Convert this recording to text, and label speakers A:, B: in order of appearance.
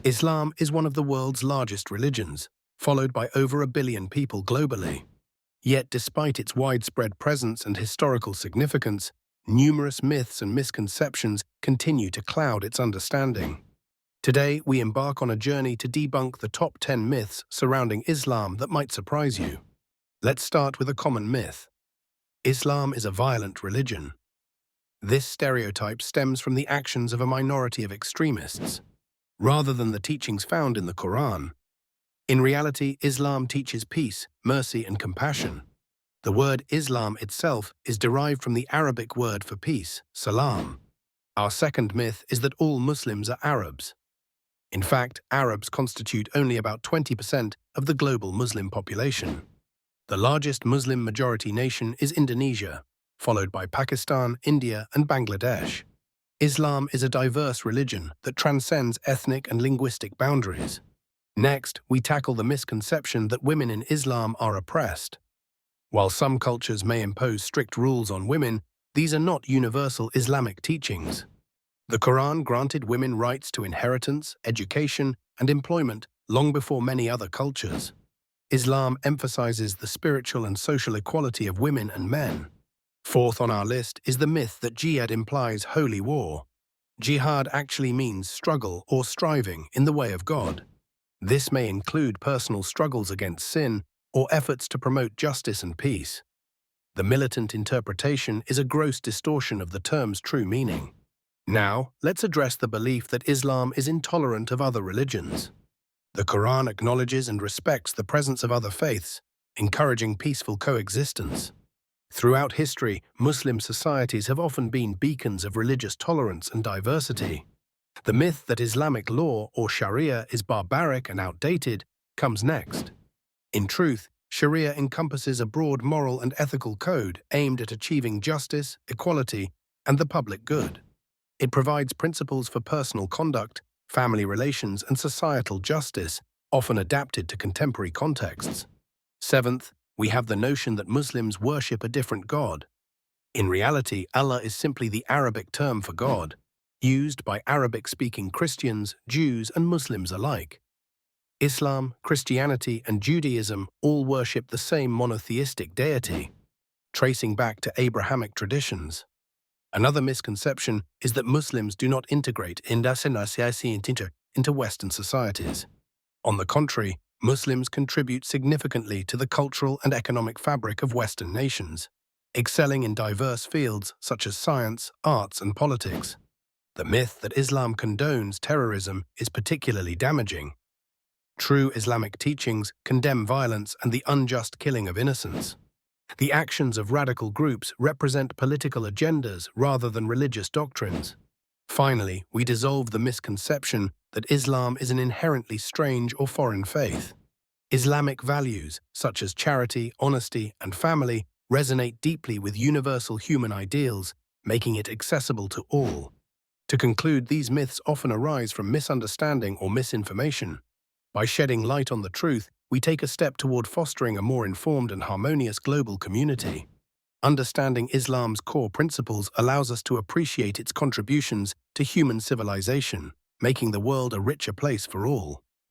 A: Islam is one of the world's largest religions, followed by over 1 billion people globally. Yet, despite its widespread presence and historical significance, numerous myths and misconceptions continue to cloud its understanding. Today, we embark on a journey to debunk the top 10 myths surrounding Islam that might surprise you. Let's start with a common myth. Islam is a violent religion. This stereotype stems from the actions of a minority of extremists, rather than the teachings found in the Quran. In reality, Islam teaches peace, mercy, and compassion. The word Islam itself is derived from the Arabic word for peace, salam. Our second myth is that all Muslims are Arabs. In fact, Arabs constitute only about 20% of the global Muslim population. The largest Muslim majority nation is Indonesia, followed by Pakistan, India, and Bangladesh. Islam is a diverse religion that transcends ethnic and linguistic boundaries. Next, we tackle the misconception that women in Islam are oppressed. While some cultures may impose strict rules on women, these are not universal Islamic teachings. The Quran granted women rights to inheritance, education, and employment long before many other cultures. Islam emphasizes the spiritual and social equality of women and men. Fourth on our list is the myth that jihad implies holy war. Jihad actually means struggle or striving in the way of God. This may include personal struggles against sin or efforts to promote justice and peace. The militant interpretation is a gross distortion of the term's true meaning. Now, let's address the belief that Islam is intolerant of other religions. The Quran acknowledges and respects the presence of other faiths, encouraging peaceful coexistence. Throughout history, Muslim societies have often been beacons of religious tolerance and diversity. The myth that Islamic law or Sharia is barbaric and outdated comes next. In truth, Sharia encompasses a broad moral and ethical code aimed at achieving justice, equality, and the public good. It provides principles for personal conduct, family relations, and societal justice, often adapted to contemporary contexts. Seventh, we have the notion that Muslims worship a different God. In reality, Allah is simply the Arabic term for God, used by Arabic-speaking Christians, Jews, and Muslims alike. Islam, Christianity, and Judaism all worship the same monotheistic deity, tracing back to Abrahamic traditions. Another misconception is that Muslims do not integrate into Western societies. On the contrary, Muslims contribute significantly to the cultural and economic fabric of Western nations, excelling in diverse fields such as science, arts, and politics. The myth that Islam condones terrorism is particularly damaging. True Islamic teachings condemn violence and the unjust killing of innocents. The actions of radical groups represent political agendas rather than religious doctrines. Finally, we dissolve the misconception that Islam is an inherently strange or foreign faith. Islamic values, such as charity, honesty, and family, resonate deeply with universal human ideals, making it accessible to all. To conclude, these myths often arise from misunderstanding or misinformation. By shedding light on the truth, we take a step toward fostering a more informed and harmonious global community. Understanding Islam's core principles allows us to appreciate its contributions to human civilization, making the world a richer place for all.